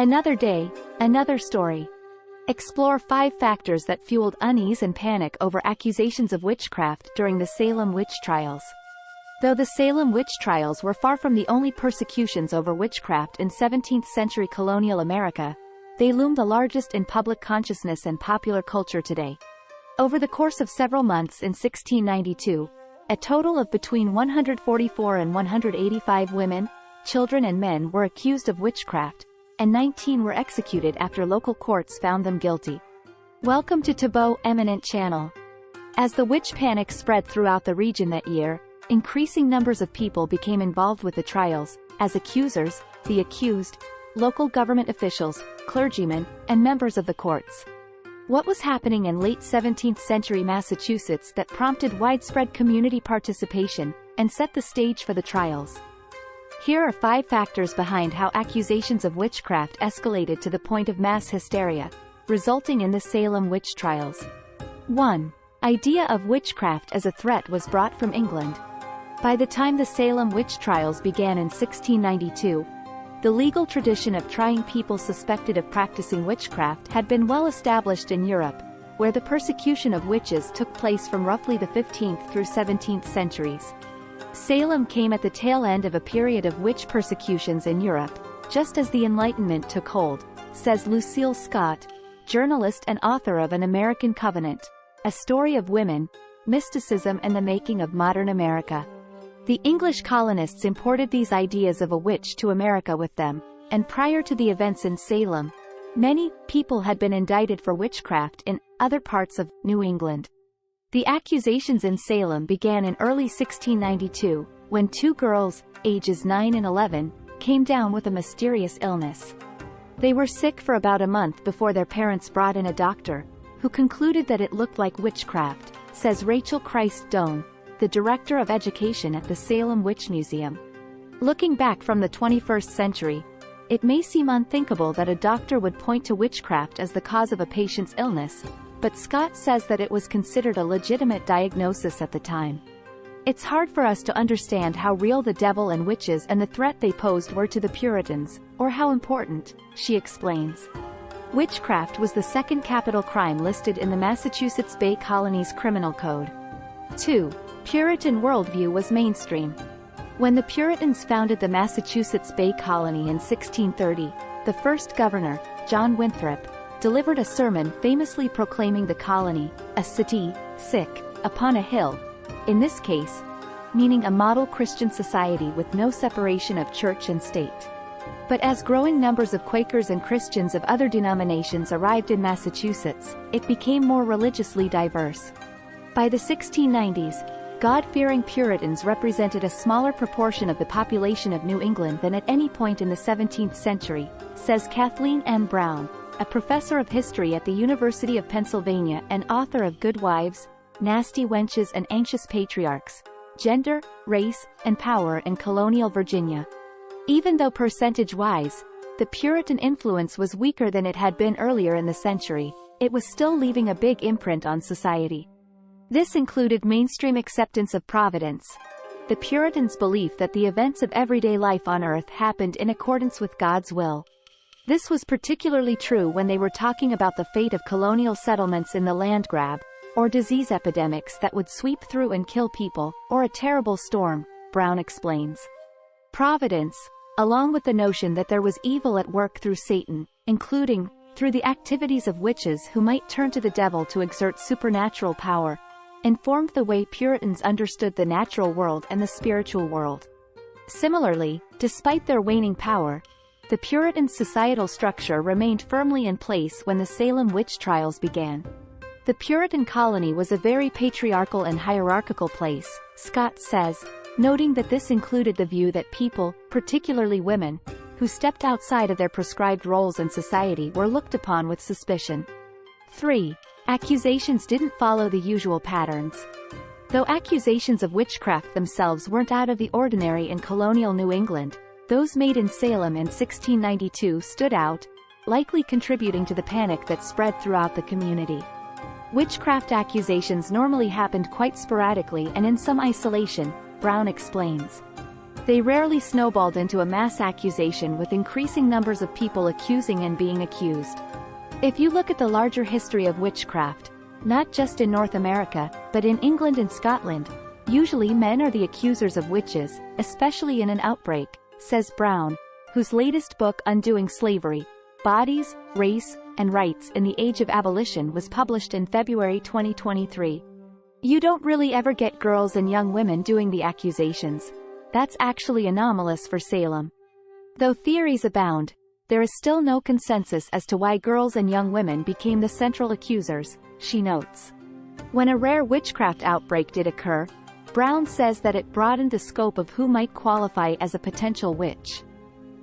Another day, another story. Explore 5 factors that fueled unease and panic over accusations of witchcraft during the Salem Witch Trials. Though the Salem Witch Trials were far from the only persecutions over witchcraft in 17th-century colonial America, they loom the largest in public consciousness and popular culture today. Over the course of several months in 1692, a total of between 144 and 185 women, children and men were accused of witchcraft, and 19 were executed after local courts found them guilty. Welcome to Taboo Eminent Channel. As the witch panic spread throughout the region that year, increasing numbers of people became involved with the trials, as accusers, the accused, local government officials, clergymen, and members of the courts. What was happening in late 17th century Massachusetts that prompted widespread community participation and set the stage for the trials? Here are 5 factors behind how accusations of witchcraft escalated to the point of mass hysteria, resulting in the Salem Witch Trials. 1. Idea of witchcraft as a threat was brought from England. By the time the Salem Witch Trials began in 1692, the legal tradition of trying people suspected of practicing witchcraft had been well established in Europe, where the persecution of witches took place from roughly the 15th through 17th centuries. Salem came at the tail end of a period of witch persecutions in Europe, just as the Enlightenment took hold, says Lucille Scott, journalist and author of An American Covenant, A Story of Women, Mysticism and the Making of Modern America. The English colonists imported these ideas of a witch to America with them, and prior to the events in Salem, many people had been indicted for witchcraft in other parts of New England. The accusations in Salem began in early 1692, when 2 girls, ages 9 and 11, came down with a mysterious illness. They were sick for about a month before their parents brought in a doctor, who concluded that it looked like witchcraft, says Rachel Christ Doan, the director of education at the Salem Witch Museum. Looking back from the 21st century, it may seem unthinkable that a doctor would point to witchcraft as the cause of a patient's illness, but Scott says that it was considered a legitimate diagnosis at the time. It's hard for us to understand how real the devil and witches and the threat they posed were to the Puritans, or how important, she explains. Witchcraft was the second capital crime listed in the Massachusetts Bay Colony's criminal code. 2. Puritan worldview was mainstream. When the Puritans founded the Massachusetts Bay Colony in 1630, the first governor, John Winthrop, delivered a sermon famously proclaiming the colony, a city, sick, upon a hill, in this case, meaning a model Christian society with no separation of church and state. But as growing numbers of Quakers and Christians of other denominations arrived in Massachusetts, it became more religiously diverse. By the 1690s, God-fearing Puritans represented a smaller proportion of the population of New England than at any point in the 17th century, says Kathleen M. Brown, a professor of history at the University of Pennsylvania and author of Good Wives, Nasty Wenches and Anxious Patriarchs, Gender, Race, and Power in Colonial Virginia. Even though percentage-wise, the Puritan influence was weaker than it had been earlier in the century, it was still leaving a big imprint on society. This included mainstream acceptance of providence, the Puritans' belief that the events of everyday life on Earth happened in accordance with God's will. This was particularly true when they were talking about the fate of colonial settlements in the land grab, or disease epidemics that would sweep through and kill people, or a terrible storm, Brown explains. Providence, along with the notion that there was evil at work through Satan, including, through the activities of witches who might turn to the devil to exert supernatural power, informed the way Puritans understood the natural world and the spiritual world. Similarly, despite their waning power, the Puritan societal structure remained firmly in place when the Salem Witch Trials began. The Puritan colony was a very patriarchal and hierarchical place, Scott says, noting that this included the view that people, particularly women, who stepped outside of their prescribed roles in society were looked upon with suspicion. 3. Accusations didn't follow the usual patterns. Though accusations of witchcraft themselves weren't out of the ordinary in colonial New England, those made in Salem in 1692 stood out, likely contributing to the panic that spread throughout the community. Witchcraft accusations normally happened quite sporadically and in some isolation, Brown explains. They rarely snowballed into a mass accusation with increasing numbers of people accusing and being accused. If you look at the larger history of witchcraft, not just in North America, but in England and Scotland, usually men are the accusers of witches, especially in an outbreak, says Brown, whose latest book Undoing Slavery, Bodies, Race, and Rights in the Age of Abolition was published in February 2023. You don't really ever get girls and young women doing the accusations. That's actually anomalous for Salem. Though theories abound, there is still no consensus as to why girls and young women became the central accusers, she notes. When a rare witchcraft outbreak did occur, Brown says that it broadened the scope of who might qualify as a potential witch.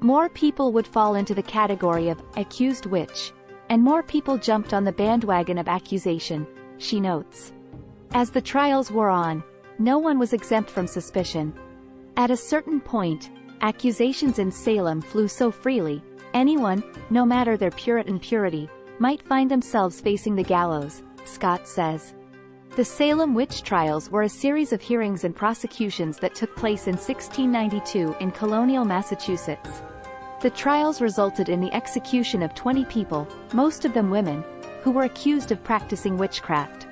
More people would fall into the category of accused witch, and more people jumped on the bandwagon of accusation, she notes. As the trials wore on, no one was exempt from suspicion. At a certain point, accusations in Salem flew so freely, anyone, no matter their Puritan purity, might find themselves facing the gallows, Scott says. The Salem Witch Trials were a series of hearings and prosecutions that took place in 1692 in colonial Massachusetts. The trials resulted in the execution of 20 people, most of them women, who were accused of practicing witchcraft.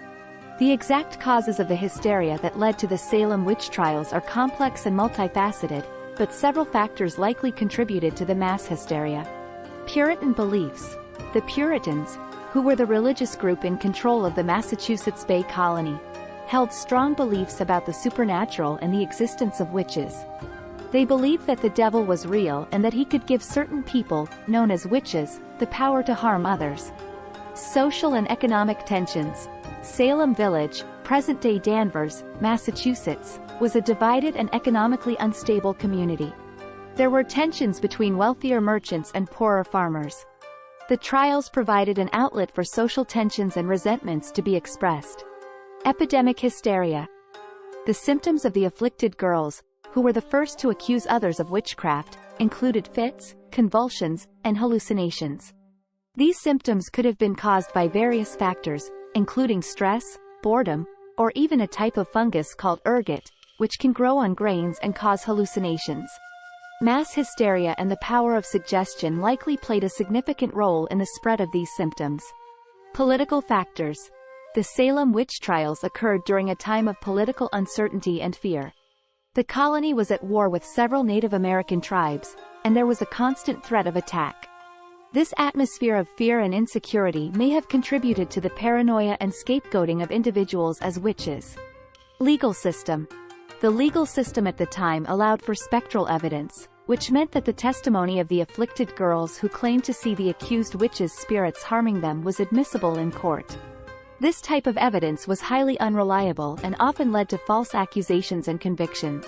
The exact causes of the hysteria that led to the Salem Witch Trials are complex and multifaceted, but several factors likely contributed to the mass hysteria. Puritan Beliefs. The Puritans, who were the religious group in control of the Massachusetts Bay Colony, held strong beliefs about the supernatural and the existence of witches. They believed that the devil was real and that he could give certain people, known as witches, the power to harm others. Social and economic tensions. Salem Village, present-day Danvers, Massachusetts, was a divided and economically unstable community. There were tensions between wealthier merchants and poorer farmers. The trials provided an outlet for social tensions and resentments to be expressed. Epidemic hysteria. The symptoms of the afflicted girls, who were the first to accuse others of witchcraft, included fits, convulsions, and hallucinations. These symptoms could have been caused by various factors, including stress, boredom, or even a type of fungus called ergot, which can grow on grains and cause hallucinations. Mass hysteria and the power of suggestion likely played a significant role in the spread of these symptoms. Political factors. The Salem Witch Trials occurred during a time of political uncertainty and fear. The colony was at war with several Native American tribes, and there was a constant threat of attack. This atmosphere of fear and insecurity may have contributed to the paranoia and scapegoating of individuals as witches. Legal system. The legal system at the time allowed for spectral evidence, which meant that the testimony of the afflicted girls who claimed to see the accused witches' spirits harming them was admissible in court. This type of evidence was highly unreliable and often led to false accusations and convictions.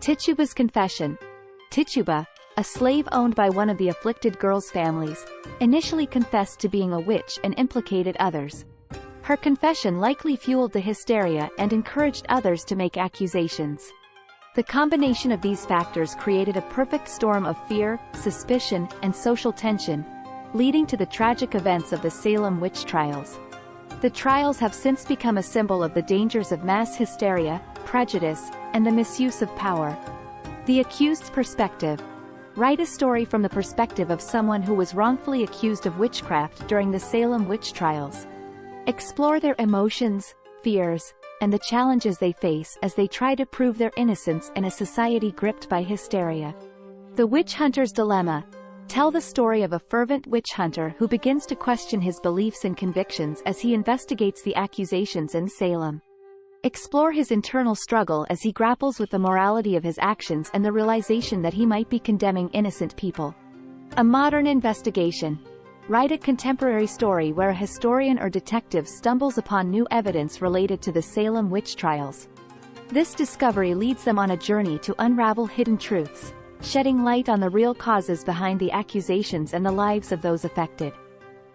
Tituba's confession. Tituba, a slave owned by one of the afflicted girls' families, initially confessed to being a witch and implicated others. Her confession likely fueled the hysteria and encouraged others to make accusations. The combination of these factors created a perfect storm of fear, suspicion, and social tension, leading to the tragic events of the Salem Witch Trials. The trials have since become a symbol of the dangers of mass hysteria, prejudice, and the misuse of power. The accused's perspective. Write a story from the perspective of someone who was wrongfully accused of witchcraft during the Salem Witch Trials. Explore their emotions, fears, and the challenges they face as they try to prove their innocence in a society gripped by hysteria. The Witch Hunter's Dilemma. Tell the story of a fervent witch hunter who begins to question his beliefs and convictions as he investigates the accusations in Salem. Explore his internal struggle as he grapples with the morality of his actions and the realization that he might be condemning innocent people. A modern investigation. Write a contemporary story where a historian or detective stumbles upon new evidence related to the Salem Witch Trials. This discovery leads them on a journey to unravel hidden truths, shedding light on the real causes behind the accusations and the lives of those affected.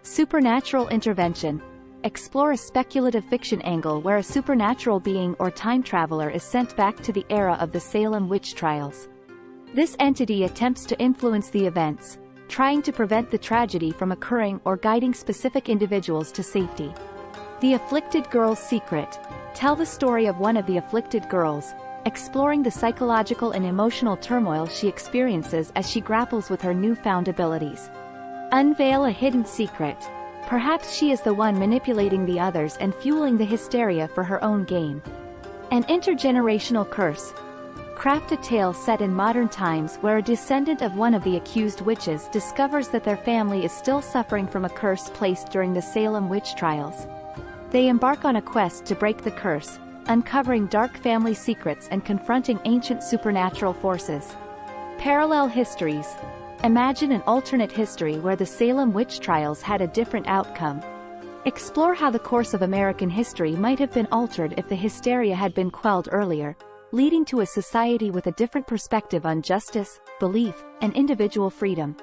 Supernatural intervention. Explore a speculative fiction angle where a supernatural being or time traveler is sent back to the era of the Salem Witch Trials. This entity attempts to influence the events, trying to prevent the tragedy from occurring or guiding specific individuals to safety. The Afflicted Girl's Secret. Tell the story of one of the afflicted girls, exploring the psychological and emotional turmoil she experiences as she grapples with her newfound abilities. Unveil a hidden secret. Perhaps she is the one manipulating the others and fueling the hysteria for her own gain. An intergenerational curse. Craft a tale set in modern times where a descendant of one of the accused witches discovers that their family is still suffering from a curse placed during the Salem Witch Trials. They embark on a quest to break the curse, uncovering dark family secrets and confronting ancient supernatural forces. Parallel histories. Imagine an alternate history where the Salem Witch Trials had a different outcome. Explore how the course of American history might have been altered if the hysteria had been quelled earlier, leading to a society with a different perspective on justice, belief, and individual freedom.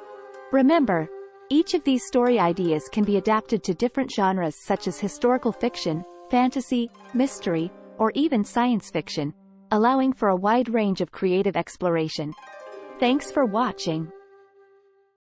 Remember, each of these story ideas can be adapted to different genres such as historical fiction, fantasy, mystery, or even science fiction, allowing for a wide range of creative exploration. Thanks for watching.